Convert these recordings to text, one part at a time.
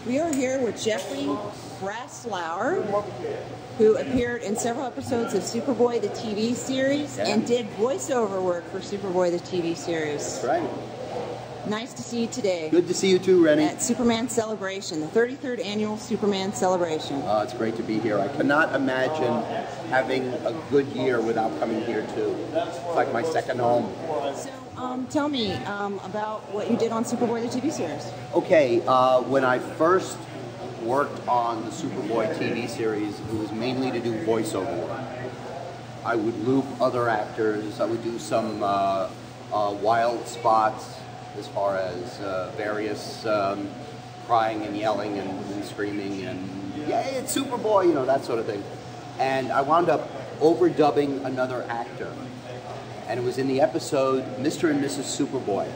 We are here with Jeffrey Breslauer, who appeared in several episodes of Superboy, the TV series, and did voiceover work for Superboy, the TV series. That's right. Nice to see you today. Good to see you too, Rennie. At Superman Celebration, the 33rd Annual Superman Celebration. It's great to be here. I cannot imagine having a good year without coming here too. It's like my second home. So, tell me about what you did on Superboy, the TV series. Okay, when I first worked on the Superboy TV series, it was mainly to do voiceover work. I would loop other actors. I would do some wild spots as far as various crying and yelling and screaming and yay, it's Superboy, you know, that sort of thing. And I wound up overdubbing another actor. And it was in the episode Mr. and Mrs. Superboy.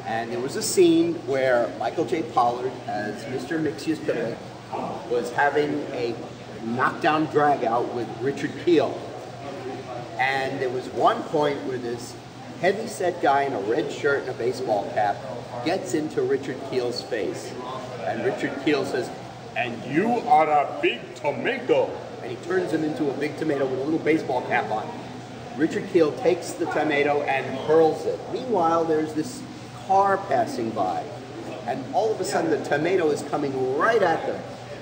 And there was a scene where Michael J. Pollard, as Mr. Mixie-Pitlick, was having a knockdown drag-out with Richard Kiel. And there was one point where this heavy-set guy in a red shirt and a baseball cap gets into Richard Kiel's face. And Richard Kiel says, "And you are a big tomato." And he turns him into a big tomato with a little baseball cap on. Richard Kiel takes the tomato and hurls it. Meanwhile, there's this car passing by. And all of a sudden, the tomato is coming right at them.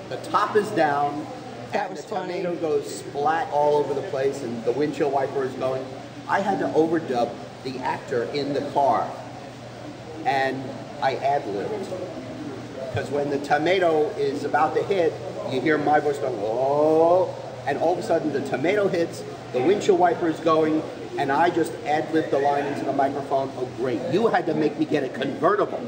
The top is down. That was funny. The tomato goes splat all over the place, and the windshield wiper is going. I had to overdub the actor in the car. And I ad-libbed. Because when the tomato is about to hit, you hear my voice going, "Oh," and all of a sudden the tomato hits, the windshield wiper is going, and I just ad-libbed the line into the microphone. "Oh, great, you had to make me get a convertible."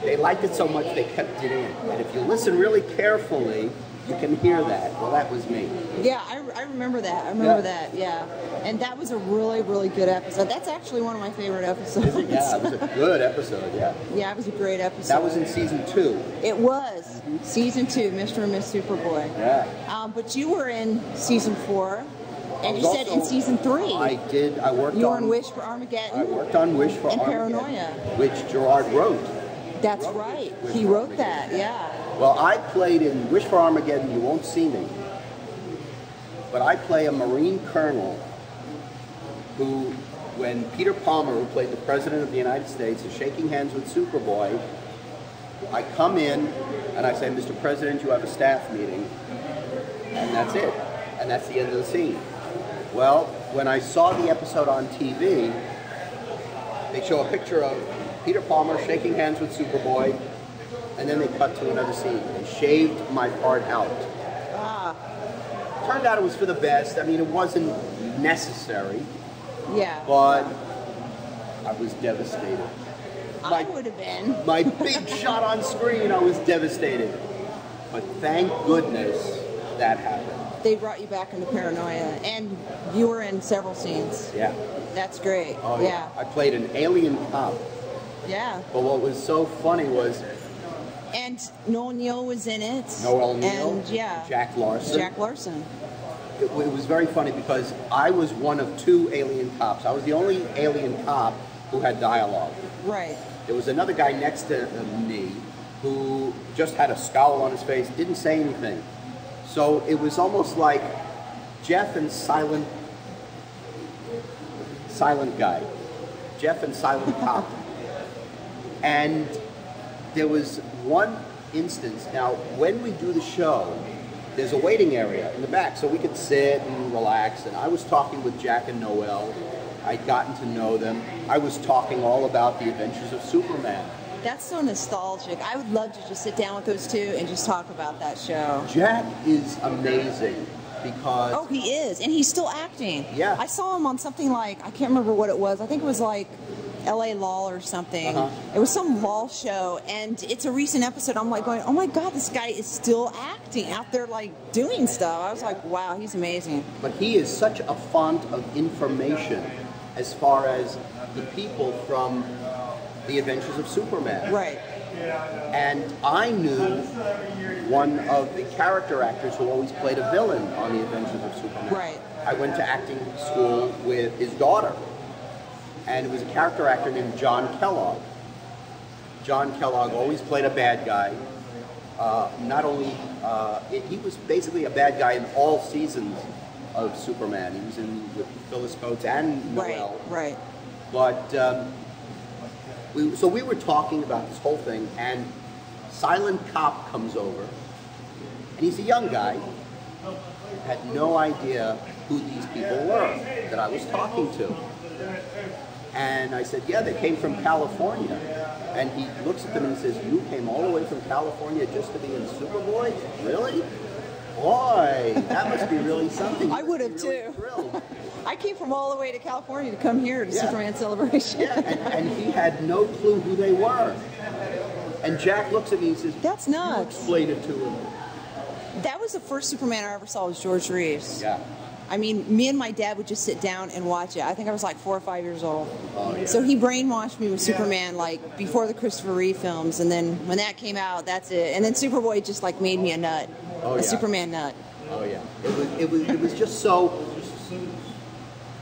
They liked it so much they kept it in. And if you listen really carefully, you can hear that. Well, that was me. Yeah, I remember that. I remember that, yeah. And that was a really, really good episode. That's actually one of my favorite episodes. Is it? Yeah, it was a good episode, yeah. Yeah, it was a great episode. That was in season 2. It was. Season 2, Mr. and Miss Superboy. Yeah. But you were in season 4. And you said also, in season 3. I did. I worked You were on in Wish for Armageddon. I worked on Wish for Armageddon. And Paranoia. Which Gerard wrote. That's right. He wrote that, yeah. Well, I played in Wish for Armageddon, you won't see me. But I play a Marine colonel who, when Peter Palmer, who played the President of the United States, is shaking hands with Superboy, I come in and I say, "Mr. President, you have a staff meeting." And that's it. And that's the end of the scene. Well, when I saw the episode on TV, they show a picture of Peter Palmer shaking hands with Superboy, and then they cut to another scene. They shaved my part out. Turned out it was for the best. I mean, it wasn't necessary. Yeah. But I was devastated. I would have been. My big shot on screen, I was devastated. But thank goodness that happened. They brought you back into Paranoia, and you were in several scenes. Yeah. That's great. Oh, yeah. I played an alien cop. Yeah. But what was so funny was... And Noel Neil was in it. Noel Neil. And, yeah. Jack Larson. Jack Larson. It was very funny because I was one of 2 alien cops. I was the only alien cop who had dialogue. Right. There was another guy next to me who just had a scowl on his face, didn't say anything. So it was almost like Jeff and Silent Guy. Jeff and Silent Cop. And there was one instance, now when we do the show, there's a waiting area in the back so we could sit and relax, and I was talking with Jack and Noel. I'd gotten to know them. I was talking all about the adventures of Superman. That's so nostalgic. I would love to just sit down with those 2 and just talk about that show. Jack is amazing because... Oh, he is, and he's still acting. Yeah. I saw him on something like, I can't remember what it was. I think it was like LA Law or something. It was some law show, and it's a recent episode. I'm like going, oh my God, this guy is still acting out there, like doing stuff. I was like, wow, he's amazing. But he is such a font of information as far as the people from the Adventures of Superman. Right. And I knew one of the character actors who always played a villain on the Adventures of Superman. Right. I went to acting school with his daughter. And it was a character actor named John Kellogg. John Kellogg always played a bad guy. Not only, he was basically a bad guy in all seasons of Superman. He was in with Phyllis Coates and Noel. Right. But so we were talking about this whole thing, and Silent Cop comes over, and he's a young guy. Had no idea who these people were that I was talking to. And I said, yeah, they came from California. And he looks at them and says, you came all the way from California just to be in Superboy? Really? Boy, that must be really something. I would have really too. Thrilled. I came from all the way to California to come here to Superman Celebration. Yeah, and he had no clue who they were. And Jack looks at me and says, that's nuts. Explain it to him. That was the first Superman I ever saw was George Reeves. Yeah. I mean, me and my dad would just sit down and watch it. I think I was like 4 or 5 years old. Oh, yeah. So he brainwashed me with Superman like before the Christopher Reeve films, and then when that came out, that's it. And then Superboy just like made me a nut, a Superman nut. Oh yeah, it was just so.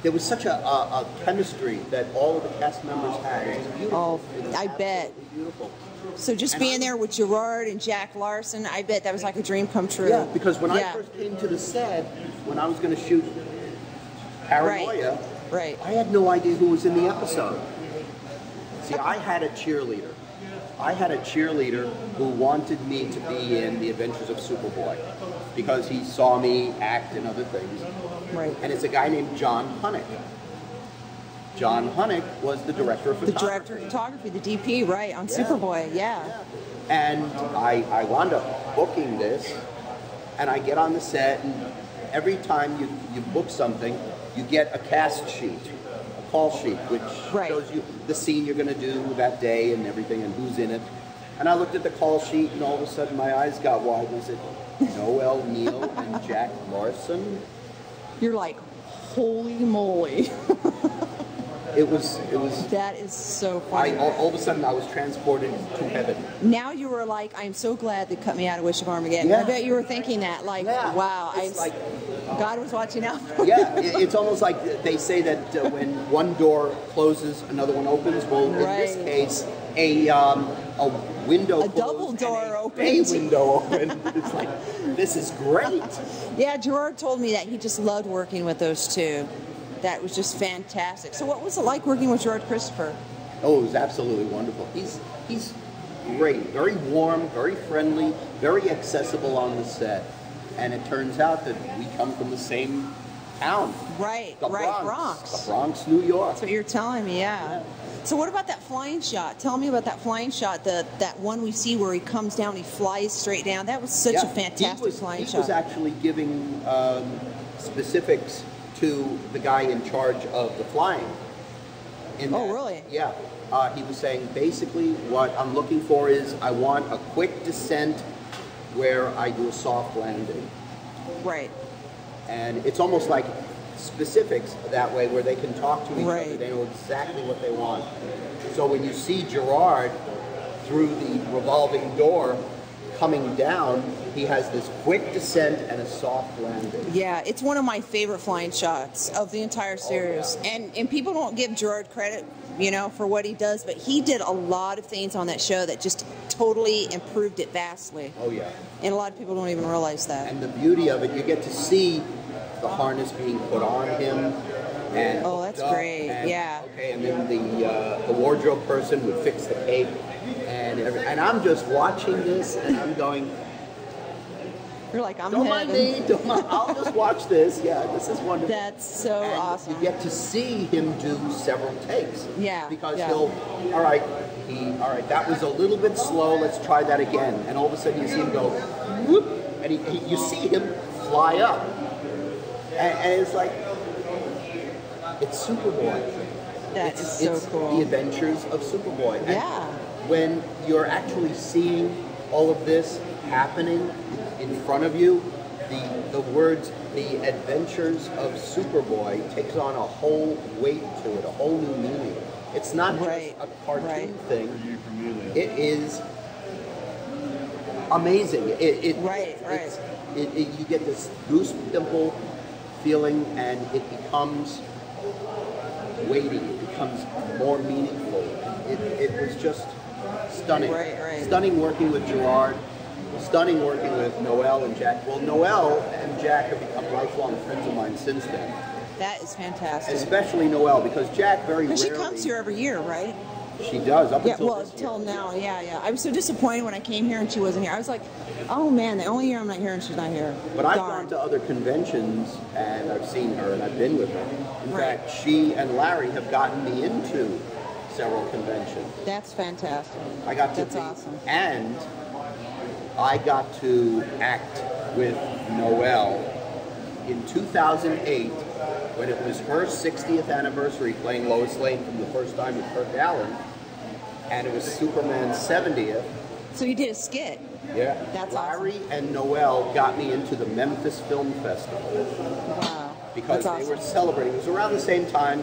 There was such a chemistry that all of the cast members had. It was beautiful. Oh, I bet. Beautiful. So just being there with Gerard and Jack Larson, I bet that was like a dream come true. Yeah, because when I first came to the set, when I was going to shoot Paranoia, right. I had no idea who was in the episode. See, I had a cheerleader. I had a cheerleader who wanted me to be in The Adventures of Superboy because he saw me act in other things. Right. And it's a guy named John Hunnick. John Hunnick was the director of photography. The director of photography, the DP, right, on Superboy, yeah. And I wound up booking this, and I get on the set, and every time you book something, you get a cast sheet, a call sheet, which shows you the scene you're going to do that day and everything and who's in it. And I looked at the call sheet, and all of a sudden my eyes got wide, and I said, Noel Neil and Jack Larson? You're like, holy moly. It was. That is so funny. All of a sudden, I was transported to heaven. Now you were like, I'm so glad they cut me out of Wish of Armageddon. Yeah. I bet you were thinking that, like, wow, God was watching out for me. Yeah, it's almost like they say that when one door closes, another one opens. Well, in this case, a window closed, double door opened. A window open. It's like, this is great. Yeah, Gerard told me that he just loved working with those two. That was just fantastic. So what was it like working with Gerard Christopher? Oh, it was absolutely wonderful. He's great, very warm, very friendly, very accessible on the set. And it turns out that we come from the same town. Right, the Bronx. The Bronx, New York. That's what you're telling me, yeah. So what about that flying shot? Tell me about that flying shot, that one we see where he comes down, he flies straight down. That was such a fantastic flying shot. He was actually giving specifics to the guy in charge of the flying. Really? Yeah. He was saying, basically, what I'm looking for is I want a quick descent where I do a soft landing. Right. And it's almost like specifics that way where they can talk to each other. They know exactly what they want. So when you see Gerard through the revolving door coming down, he has this quick descent and a soft landing. Yeah, it's one of my favorite flying shots of the entire series. Oh, yeah. And people don't give Gerard credit, for what he does, but he did a lot of things on that show that just totally improved it vastly. Oh, yeah. And a lot of people don't even realize that. And the beauty of it, you get to see the harness being put on him. And that's great, yeah. Okay, and then the wardrobe person would fix the cape. And I'm just watching this, and I'm going, you're like, I'm don't mind me, I'll just watch this. Yeah, this is wonderful. That's so awesome. You get to see him do several takes. Yeah. Because all right, that was a little bit slow, let's try that again. And all of a sudden you see him go, whoop, and you see him fly up. And it's like, it's Superboy. That is so cool. The Adventures of Superboy. And yeah. When you're actually seeing all of this happening in front of you, the words "The Adventures of Superboy" takes on a whole weight to it, a whole new meaning. It's not just a cartoon thing. It is amazing. You get this goose pimple feeling, and it becomes weighty. It becomes more meaningful. It was just stunning. Right. Stunning working with Gerard. Stunning working with Noel and Jack. Well, Noel and Jack have become lifelong friends of mine since then. That is fantastic. Especially Noel, because Jack very rarely... Because she comes here every year, right? She does, up until this until year. now, yeah. I was so disappointed when I came here and she wasn't here. I was like, oh man, the only year I'm not here and she's not here. But I've gone to other conventions and I've seen her and I've been with her. In fact, she and Larry have gotten me into several conventions. That's fantastic. I got to That's awesome. And I got to act with Noel in 2008 when it was her 60th anniversary playing Lois Lane from the first time with Kirk Allen, and it was Superman's 70th. So you did a skit. Yeah. That's Larry awesome. and Noel got me into the Memphis Film Festival. Wow. Because That's they awesome. were celebrating. It was around the same time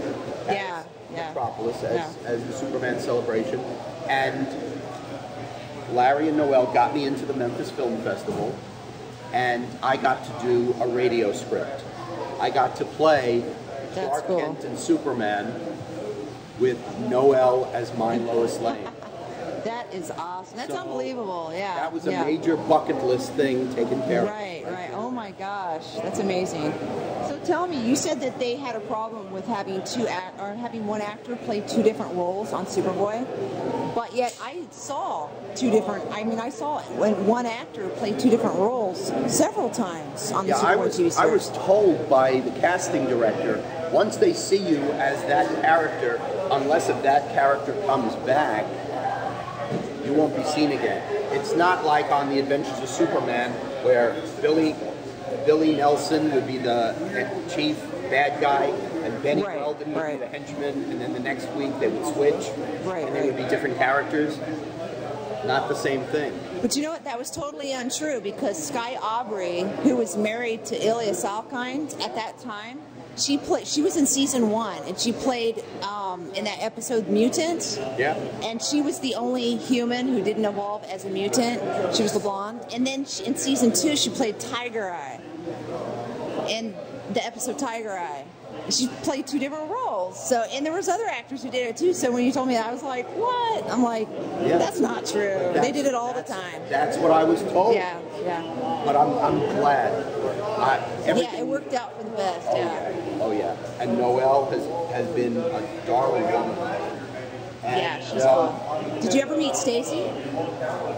as Yeah. Metropolis, as the Superman celebration. And Larry and Noel got me into the Memphis Film Festival, and I got to do a radio script. I got to play Clark Kent and Superman with Noel as my Lois Lane. That is awesome. That's unbelievable. Yeah. That was a major bucket list thing taken care of. Right. Oh my gosh, that's amazing. So tell me, you said that they had a problem with having having one actor play two different roles on Superboy, but yet I saw I saw when one actor played two different roles several times on the Superboy TV series. I was told by the casting director, once they see you as that character, unless if that character comes back, you won't be seen again. It's not like on The Adventures of Superman, where Billy Nelson would be the chief bad guy, and Benny Weldon would be the henchman, and then the next week they would switch, and they would be different characters. Not the same thing. But you know what? That was totally untrue, because Sky Aubrey, who was married to Ilya Salkind at that time, she was in season 1, and she played in that episode Mutant. Yeah. And she was the only human who didn't evolve as a mutant. She was the blonde. And then in season 2, she played Tiger Eye in the episode Tiger Eye. She played two different roles. So, and there was other actors who did it too. So when you told me that, I was like, what? I'm like, that's not true. They did it all the time. That's what I was told. Yeah. But I'm glad. It worked out for the best. Oh yeah. And Noel has been a darling woman. And, she's cool. Did you ever meet Stacy?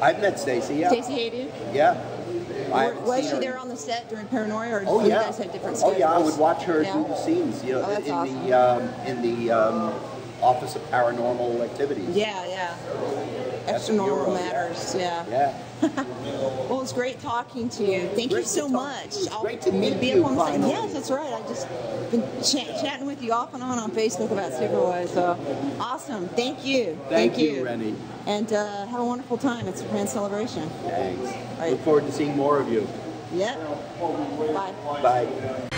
I've met Stacy. Yeah. Stacy Hayden? Yeah. Was she there on the set during Paranoia, or did you guys have different schedules? Oh yeah, I would watch her do the scenes, in the Office of Paranormal Activities. Yeah. Extra Normal Matters. Yeah. Well, it's great talking to you. Thank you so much. Great to meet you. Yes, that's right. I've just been chatting with you off and on Facebook about Superboy. So awesome. Thank you. Thank you, Rennie. And have a wonderful time at Superman Celebration. Thanks. Look forward to seeing more of you. Yep. Bye. Bye.